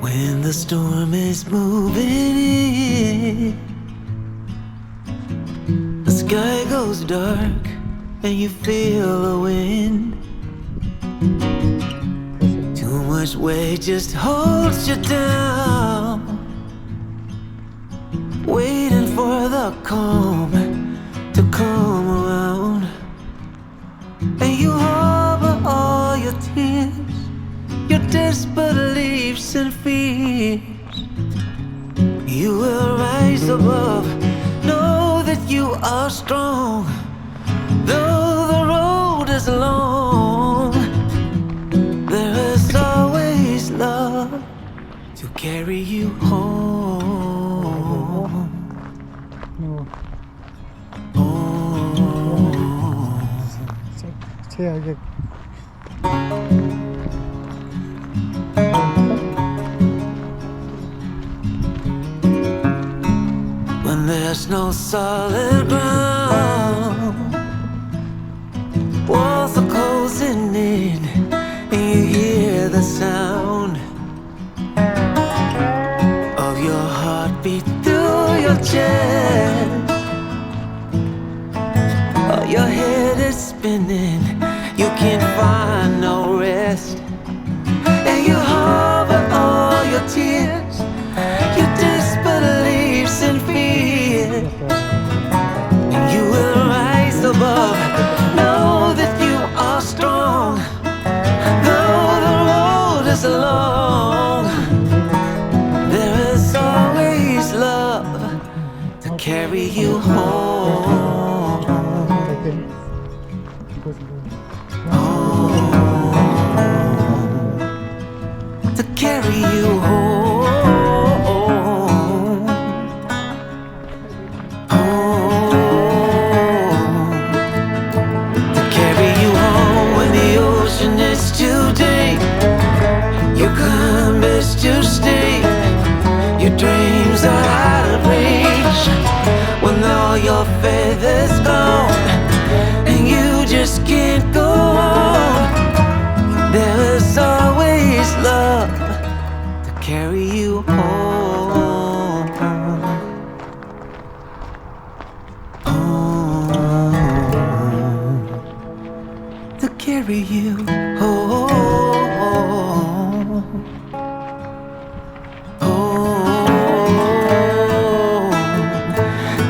When the storm is moving in, the sky goes dark and you feel the wind. Too much weight just holds you down, waiting for the calm to come around. And you harbor all your tears, your desperate beliefs and fears. You will rise above, know that you are strong. Though the road is long, there is always love to carry you home. When there's no solid ground, walls are closing in, and you hear the sound of your heartbeat through your chest. Oh, your head is spinning, you can't find no rest. And you harbor all your tears, your desperate beliefs and fears. And you will rise above, know that you are strong. Though the road is long, there is always love to carry you home. To carry you home, to carry you home when the ocean is too deep, your climb is too steep, your dreams are out of reach. When all your faith is gone and you just can't go on, there is always love to carry you home. To carry you home.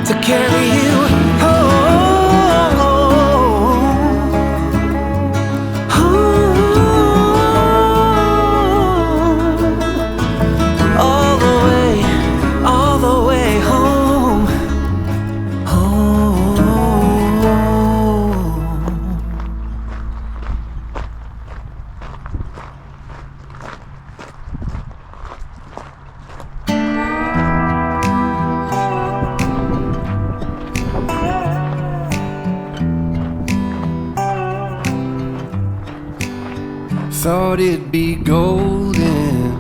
To carry you thought it'd be golden,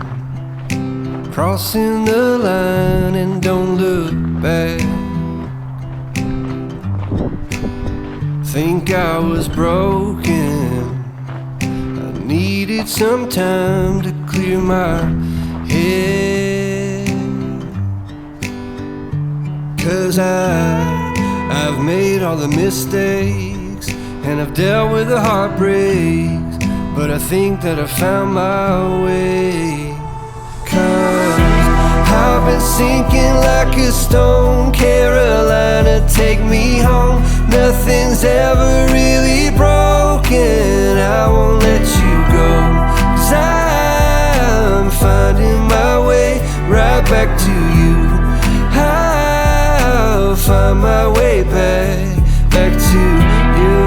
crossing the line and don't look back. Think I was broken, I needed some time to clear my head. 'Cause I've made all the mistakes and I've dealt with the heartbreaks, but I think that I found my way. 'Cause I've been sinking like a stone, Carolina, take me home. Nothing's ever really broken, I won't let you go. 'Cause I'm finding my way right back to you. I'll find my way back to you.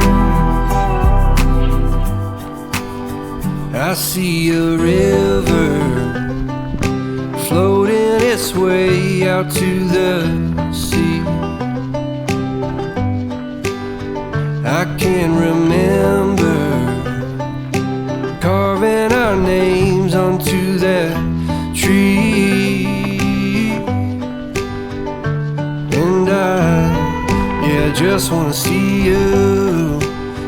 I see a river floating its way out to the sea. I can remember carving our names onto that tree. And I just just wanna see you,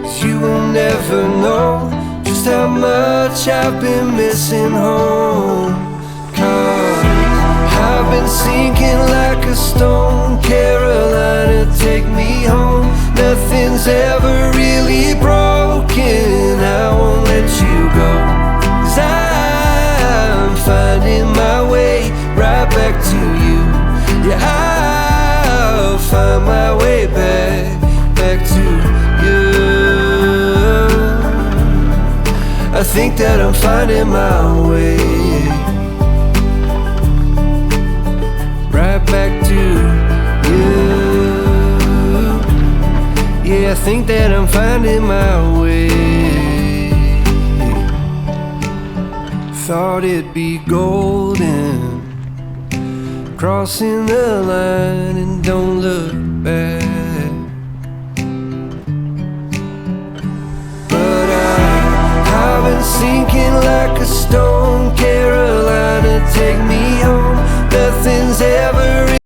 'cause you will never know just how much I've been missing home. 'Cause I've been sinking like a stone. Carolina, take me home. Nothing's ever really broken. I won't let you go, 'cause I'm finding my way right back to you. Yeah, I'll find my way back to you. I think that I'm finding my way right back to you. Yeah, I think that I'm finding my way. Thought it'd be golden, crossing the line and don't look back. But I've been sinking like a